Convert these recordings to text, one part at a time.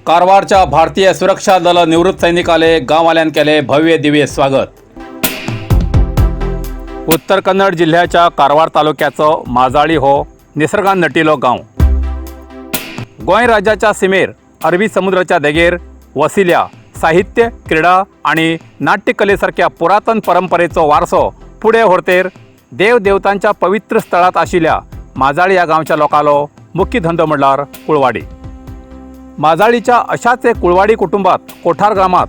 कारवारच्या भारतीय सुरक्षा दल निवृत्त सैनिकाले गाववाल्यांनी केले भव्य दिव्य स्वागत। उत्तर कन्नड जिल्ह्याच्या कारवार तालुक्याचं माजाळी हो निसर्गान नटिलो गाव। गोंय राज्याच्या सीमेर अरबी समुद्राच्या देगेर वसिल्या साहित्य, क्रीडा आणि नाट्यकलेसारख्या पुरातन परंपरेचो वारसो पुढे व्हरतेर देव देवतांच्या पवित्र स्थळात आशिल्ल्या माजाळी या गावच्या लोकांलो मुख्य धंदो म्हणल्यार कुळवाडी। माजाळीच्या अशाच एक कुळवाडी कुटुंबात कोठार ग्रामात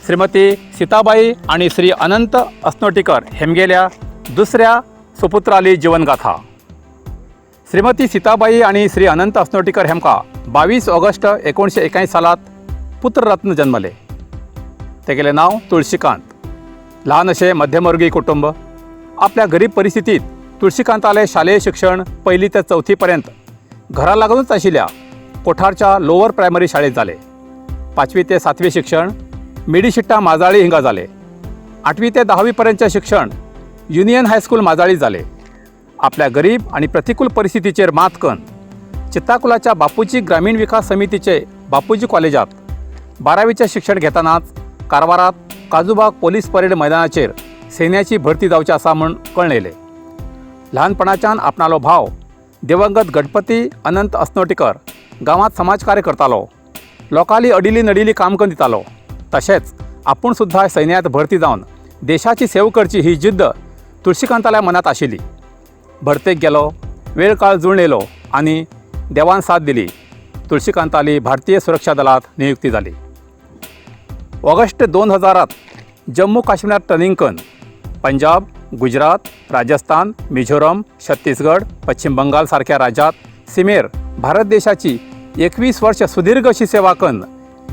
श्रीमती सीताबाई आणि श्री अनंत अस्नोटीकर हेमगेल्या दुसऱ्या सुपुत्राली जीवनगाथा। श्रीमती सीताबाई आणि श्री अनंत अस्नोटीकर हेमका 22 ऑगस्ट 1981 सालात पुत्ररत्न जन्मले। तेगेले नाव तुळशीकांत। लहान अशे मध्यमवर्गीय कुटुंब। आपल्या गरीब परिस्थितीत तुळशीकांताले शालेय शिक्षण 1ली ते 4थी पर्यंत घरा लागूनच आशिल्ल्या कोठारच्या लोअर प्रायमरी शाळेत जाले। 5वी ते 7वी शिक्षण मिडीशिट्टा माजाळी हिंगा जाले। 8वी ते 10वी पर्यंतचे शिक्षण युनियन हायस्कूल माजाळी जाले। आपल्या गरीब आणि प्रतिकूल परिस्थितीचेर मात करून चित्ताकुलाच्या बापूजी ग्रामीण विकास समितीचे बापूजी कॉलेजात 12वीचे शिक्षण घेतानाच कारवारात काजूबाग पोलीस परेड मैदानाचेर सैन्याची भरती जावची आसा म्हूण कळयले। ल्हानपणाच्यान आपणालो भाव दिवंगत गणपती अनंत अस्नोटीकर गांवांत समाजकार्य करतालो, लोकांली अडिली नडिली काम करून दितालो। तशेंच आपूण सुद्धा सैन्यात भरती जावन देशाची सेवा करची ही जिद्द तुळशीकांताल्या मनात आशिल्ली। भरतेक गेलो, वेळ काळ जुळून येयलो आनी देवान साथ दिली। तुळशीकांताली भारतीय सुरक्षा दलात नियुक्ती जाली। ऑगस्ट 2000 जम्मू काश्मीरात ट्रेनिंग करून पंजाब, गुजरात, राजस्थान, मिझोरम, छत्तीसगड, पश्चिम बंगाल सारख्या राज्यात सीमेर भारत देशाची 21 वर्ष सुदीर्घ अशी सेवा करून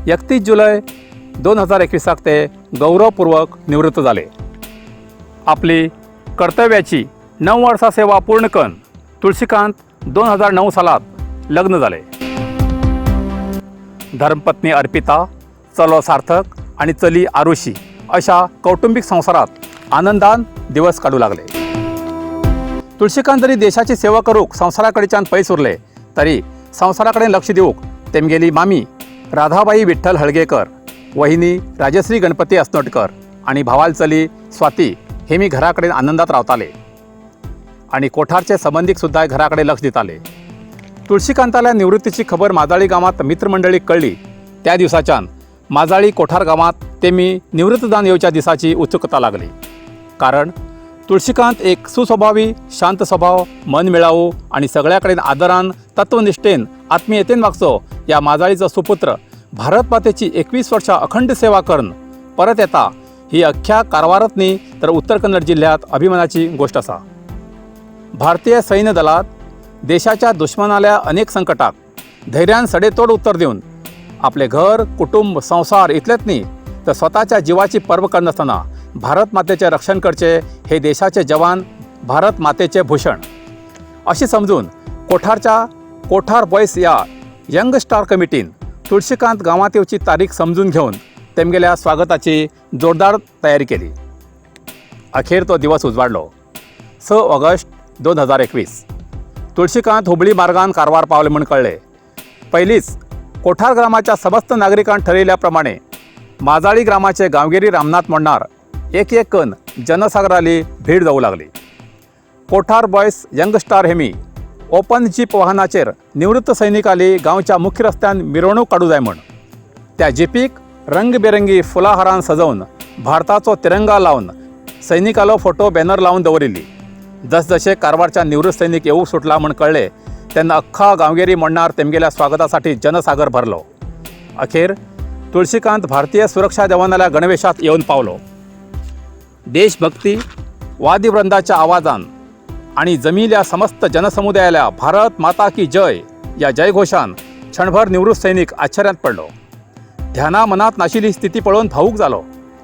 31 जुलै 2021 ते गौरवपूर्वक निवृत्त झाले। आपली कर्तव्याची 9 वर्षा सेवा पूर्ण करून तुळशीकांत 2009 सालात लग्न झाले। धर्मपत्नी अर्पिता, चलो सार्थक आणि चली आरुषी अशा कौटुंबिक संसारात आनंदान दिवस काढू लागले। तुळशीकांत जरी देशाची सेवा करूक संसाराकडेच्यान पयस उरले तरी संसाराकडे लक्ष दिवूक तेमगेली मामी राधाबाई विठ्ठल हळगेकर, वहिनी राजश्री गणपती अस्नोटकर आणि भावाल चली स्वाती हेमी घराकडे आनंदात रावताले आणि कोठारचे संबंधिक सुद्धा घराकडे लक्ष दिताले। तुळशीकांताल्या निवृत्तीची खबर माजाळी गावात मित्रमंडळीक कळली त्या दिवसाच्यान माजाळी कोठार गावात तेमी निवृत्त जावन येवच्या दिसाची उत्सुकता लागली। कारण तुळशीकांत एक सुस्वभावी, शांत स्वभाव, मन मिळावू आणि सगळ्याकडेन आदरान, तत्वनिष्ठेन, आत्मीयतेन वागचो या माजाळीचो सुपुत्र भारत मातेची 21 वर्षां अखंड सेवा करून परत येता ही अख्ख्या कारवारात न्ही तर उत्तर कन्नड जिल्ह्यात अभिमानाची गोष्ट आसा। भारतीय सैन्य दलात देशाच्या दुश्मनाल्या अनेक संकटाक धैर्यान सडेतोड उत्तर देऊन आपले घर, कुटुंब, संसार इतलेच न्ही तर स्वतःच्या जीवाची पर्व करनासतना भारत मातेचे रक्षण करचे हे देशाचे जवान भारत मातेचे भूषण अशी समजून कोठारच्या कोठार बॉयस या यंग स्टार कमिटीन तुळशीकांत गावात येवची तारीख समजून घेऊन तेमगेल्या स्वागताची जोरदार तयारी केली। अखेर तो दिवस उजवाडलो। 6 ऑगस्ट 2021 तुळशीकांत हुबळी मार्गान कारवार पावले म्हूण कळले। पयलींच कोठार ग्रामाच्या समस्त नागरिकांनी ठरयिल्ल्याप्रमाणे माजाळी ग्रामाचे गांवगिरी रामनाथ म्हणणार एक एक करून जनसागराली भीड जावू लागली। कोठार बॉयस यंग स्टार हेमी ओपन जीप वाहनाचेर निवृत्त सैनिकाली गांवच्या मुख्य रस्त्यान मिरवणूक काडू जाय म्हूण त्या जीपीक रंगबेरंगी फुलाहारान सजवून भारताचो तिरंगा लावन सैनिकालो फोटो बॅनर लावून दवरिल्ली। जसजसे कारवारच्या निवृत्त सैनिक येवूंक सुटला म्हूण कळले तेन्ना अख्खा गांवगिरी म्हणणार तेमगेल्या स्वागतासाठी जनसागर भरलो। अखेर तुळशीकांत भारतीय सुरक्षा जवानाल्या गणवेशात येऊन पावलो। देशभक्ती वादीवृंदाच्या आवाजान आणि जमिल्या समस्त जनसमुदायाला भारत माता की जय या जयघोषान क्षणभर निवृत्त सैनिक आश्चर्यात पडलो। ध्याना मनात नाशिल्ली स्थिती पळोवन भावूक जालो।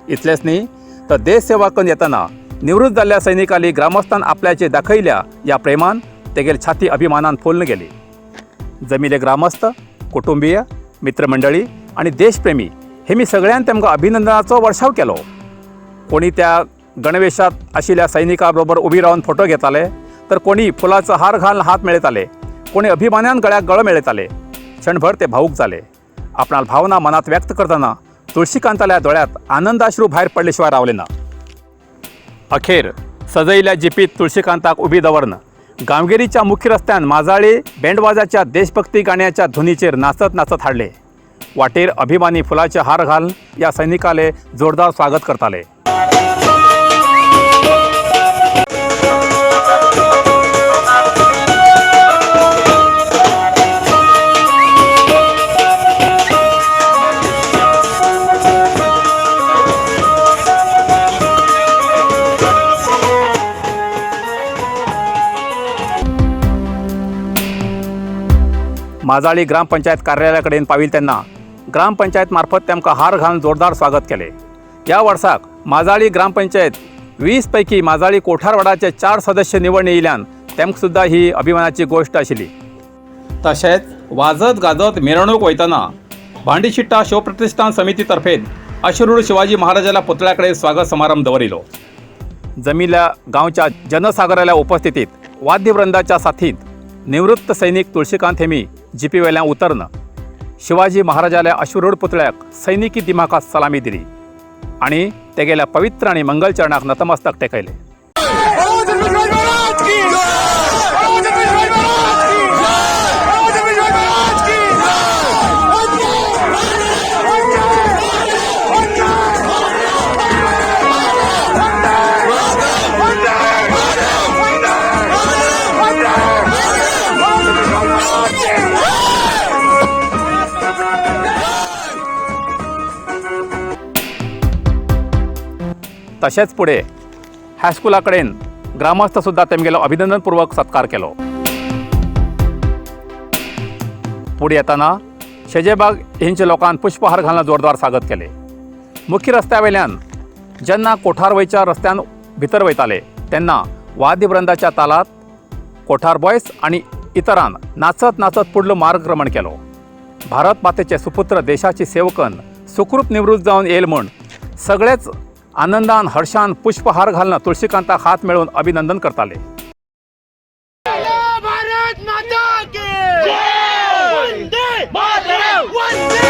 इतलेच न्ही तर देश सेवा करून येतना निवृत्त जाल्ल्या सैनिकाली ग्रामस्थान आपल्याचे दाखयल्या या प्रेमान तेगेल छाती अभिमानान फुल्ल गेली। जमिले ग्रामस्थ, कुटुंबीय, मित्रमंडळी आणि देशप्रेमी हेमी सगळ्यांनी तेमकां अभिनंदनाचो वर्षाव केलो। कोणी त्या गणवेशात आशिल्ल्या सैनिका बरोबर उभी रावन फोटो घेताले तर कोणी फुलाचो हार घालून हात मेळयताले, कोणी अभिमानान गळ्याक गळो मेळयताले। क्षणभर ते भावूक जाले आपणाल भावना मनात व्यक्त करताना तुळशीकांताल्या दोळ्यात आनंदाश्रू भायर पडल्याशिवाय रावले ना. अखेर सजयल्या जिपीत तुळशीकांताक उबी दवरन गांवगिरीच्या मुख्य रस्त्यान माजाळी बँडवाजाच्या देशभक्ती गाण्याच्या धुनीचेर नाचत नाचत हाडले. वाटेर अभिमानी फुलाचे हार घाल या सैनिकाले जोरदार स्वागत करताले. माजाळी ग्रामपंचायत कार्यालयाकडेन पाविल तेन्ना ग्रामपंचायत मार्फत तेमकां हार घालून जोरदार स्वागत केले. या वर्साक माजाळी ग्रामपंचायत 20 पैकी माजाळी कोठारवाडाचे 4 सदस्य निवडून येयल्यान तेमकां सुद्दां ही अभिमानाची गोष्ट आशिल्ली. तशेंच वाजत गाजत मिरवणूक वयतना भांडीशिट्टा शिवप्रतिष्ठान समिती तर्फे अश्रूड शिवाजी महाराजाला पुतळ्याकडे स्वागत समारंभ दवरिलो. जमिल्ल्या गांवच्या जनसागराल्या उपस्थितीत वाद्यवृंदाच्या साथीत निवृत्त सैनिक तुळशीकांत हेमी जिपी वेल्यान उतरन शिवाजी महाराजाल्या अश्वरूढ पुतळ्याक सैनिकी दिमाखात सलामी दिली आणि तेगेल्या पवित्र आणि मंगल चरणाक नतमस्तक टेकयले. तशेंच पुढे हायस्कुला कडेन ग्रामस्थ सुद्दां तेमगेलो अभिनंदनपूर्वक सत्कार केलो. पुढे येताना शेजेबाग हेंच्या लोकांन पुष्पहार घालून जोरदार स्वागत केले. मुख्य रस्त्या वयल्यान जेन्ना कोठार वयच्या रस्त्यान भितर वयताले तेन्ना वाद्यवृंदाच्या तालात कोठार बॉयस आणि इतरान नाचत नाचत पुढलो मार्गक्रमण केलो. भारत मातेचे सुपुत्र देशाची सेवकन सुखरूप निवृत्त जावन येयल म्हूण सगळेच आनंदान हर्षान पुष्पहार घालून तुळशीकांताक हात मेळून अभिनंदन करताले. भारत माता की जय, वंदे मातरम, वंदे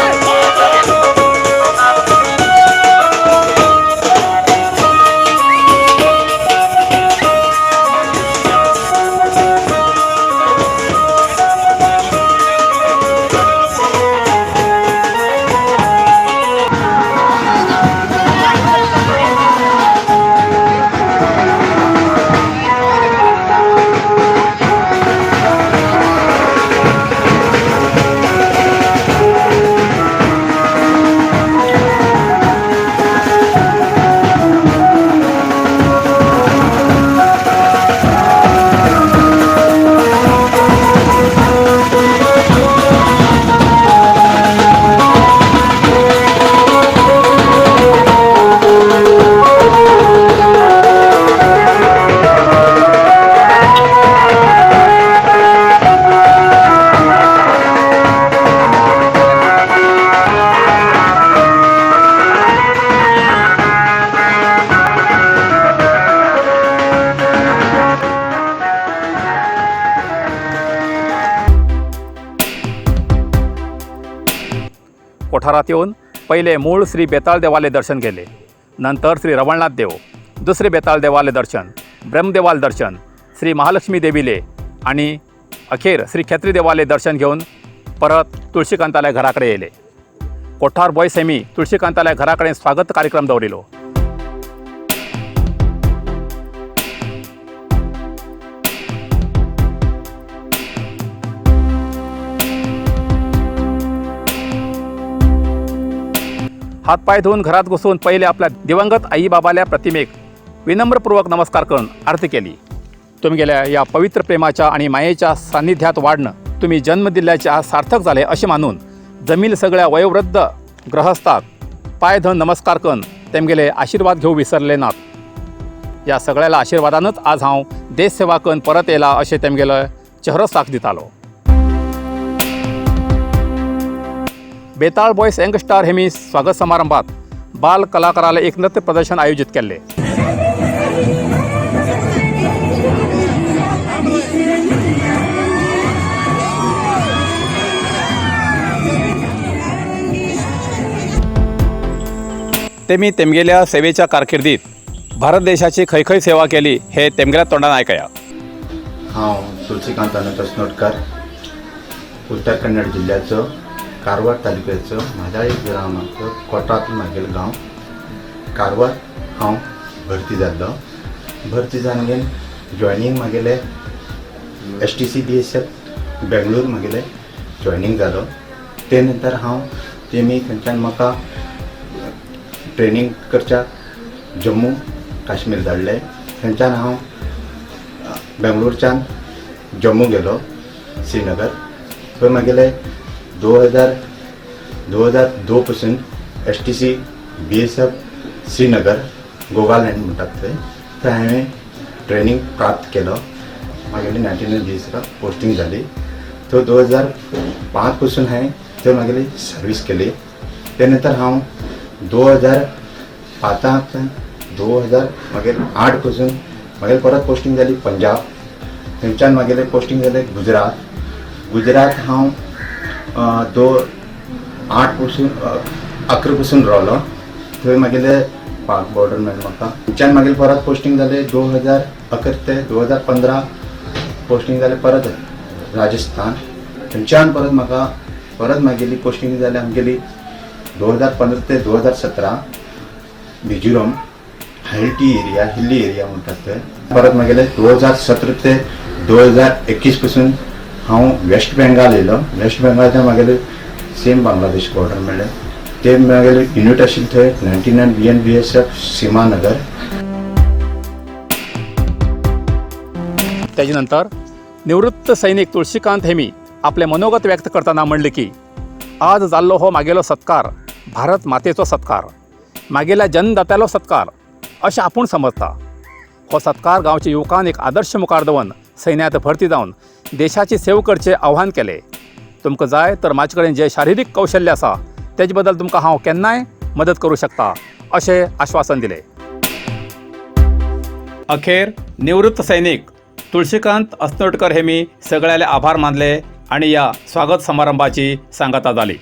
कोठारात येऊन पहिले मूळ श्री बेताळ देवाले दर्शन केले. नंतर श्री रवळनाथ देव, दुसरे बेताळ देवाले दर्शन, ब्रह्मदेवाल दर्शन, श्री महालक्ष्मी देवीले आणि अखेर श्री खेत्री देवाले दर्शन घेऊन परत तुळशीकांताल्या घराकडे येले. कोठार बॉयस हेमी तुळशीकांताल्या घराकडे स्वागत कार्यक्रम दवरिलो. हातपाय धुवून घरात घुसून पहिले आपल्या दिवंगत आई बाबाल्या प्रतिमेक विनम्रपूर्वक नमस्कार करून आरती केली. तुम्ही गेल्या या पवित्र प्रेमाच्या आणि मायेच्या सान्निध्यात वाढणं तुम्ही जन्म दिल्याचे आज सार्थक झाले असे मानून जमील सगळ्या वयोवृद्ध ग्रहस्थाक पाय धन नमस्कार करून तेमगेले आशीर्वाद घेऊ विसरले नात. या सगळ्याला आशीर्वादानच आज हांव देश सेवा करून परत येला असे तेमगेलो चेहरो साथ दितालो. बेताळ बॉयस यंगस्टार हेमी स्वागत समारंभात बाल कलाकाराला एक नृत्य प्रदर्शन आयोजित केले. तेमी तेमगेल्या सेवेच्या कारकिर्दीत भारत देशाची खंय खंय सेवा केली हे तेमगेल्या तोंडान आयकया. हांव तुलसीकांत अनंत अस्नोडकर, उत्तर कन्नड जिल्ह्याचो कारवार तालुक्याचो म्हाज्या एक ग्रामाचो कोटांतलो म्हागेलो गांव. कारवार हांव भरती जाल्लो. भरती जावन घेवन joining म्हागेलें STC BSF Bengaluru म्हागेलें joining जालो. ते नंतर हांव तेमी थंयच्यान म्हाका ट्रेनींग करच्याक जम्मू काश्मीर धाडलें. थंयच्यान हांव बेंगळूरच्यान जम्मू गेलो, श्रीनगर. थंय म्हागेलें 2002 पासून STC BSF श्रीनगर गोगालँड म्हणटात थंय हांवें ट्रेनींग प्राप्त केलो. म्हागेली 99 BSF पोस्टींग जाली. थंय 2005 पासून हांवें थंय म्हागेली सर्वीस केली. ते नंतर हांव 2005 2008 पासून म्हागेली परत पोस्टींग जाली पंजाब. थंयच्यान म्हागेलें पोस्टींग जालें गुजरात हांव 2008 पासून 11 पासून रावलो. थंय म्हागेलें पाक बॉर्डर मेळ्ळें म्हाका. थंयच्यान म्हागेलें परत पोस्टींग जालें 2011 ते 2015 पोस्टींग जालें परत राजस्थान. थंयच्यान परत म्हागेली पोस्टींग जाली आमगेली 2015 ते 2017 मिझोराम हिल्ली एरिया म्हणटात थंय. परत म्हागेलें 2017 ते 2021 पासून हांव वेस्ट बेंगाल येयलो. वेस्ट बेंगालच्यान म्हागेलें सेम बांगलादेश बॉर्डर मेळ्ळें. ते म्हागेलें युनिट आशिल्लें थंय 99 BSF सीमानगर. त्याच्या नंतर निवृत्त सैनिक तुळशीकांत हेमी आपले मनोगत व्यक्त करतना म्हणले की आज जाल्लो हो मागेलो सत्कार भारत मातेचो सत्कार, मागेल्या जन्मदात्यालो सत्कार अशें आपूण समजता. हो सत्कार गांवच्या युवकांक एक आदर्श मुखार दवरून सैन्यांत भरती जावन देशाची सेवा करचें आव्हान केलें. तुमकां जाय तर म्हाजे कडेन जें शारिरीक कौशल्य आसा तेजे बद्दल तुमकां हांव केन्नाय मदत करूं शकता अशें आश्वासन दिलें. अखेर निवृत्त सैनीक तुळशीकांत अस्नोडकर हेमी सगळ्याले आभार मानले आणि या स्वागत समारंभाची सांगता जाली.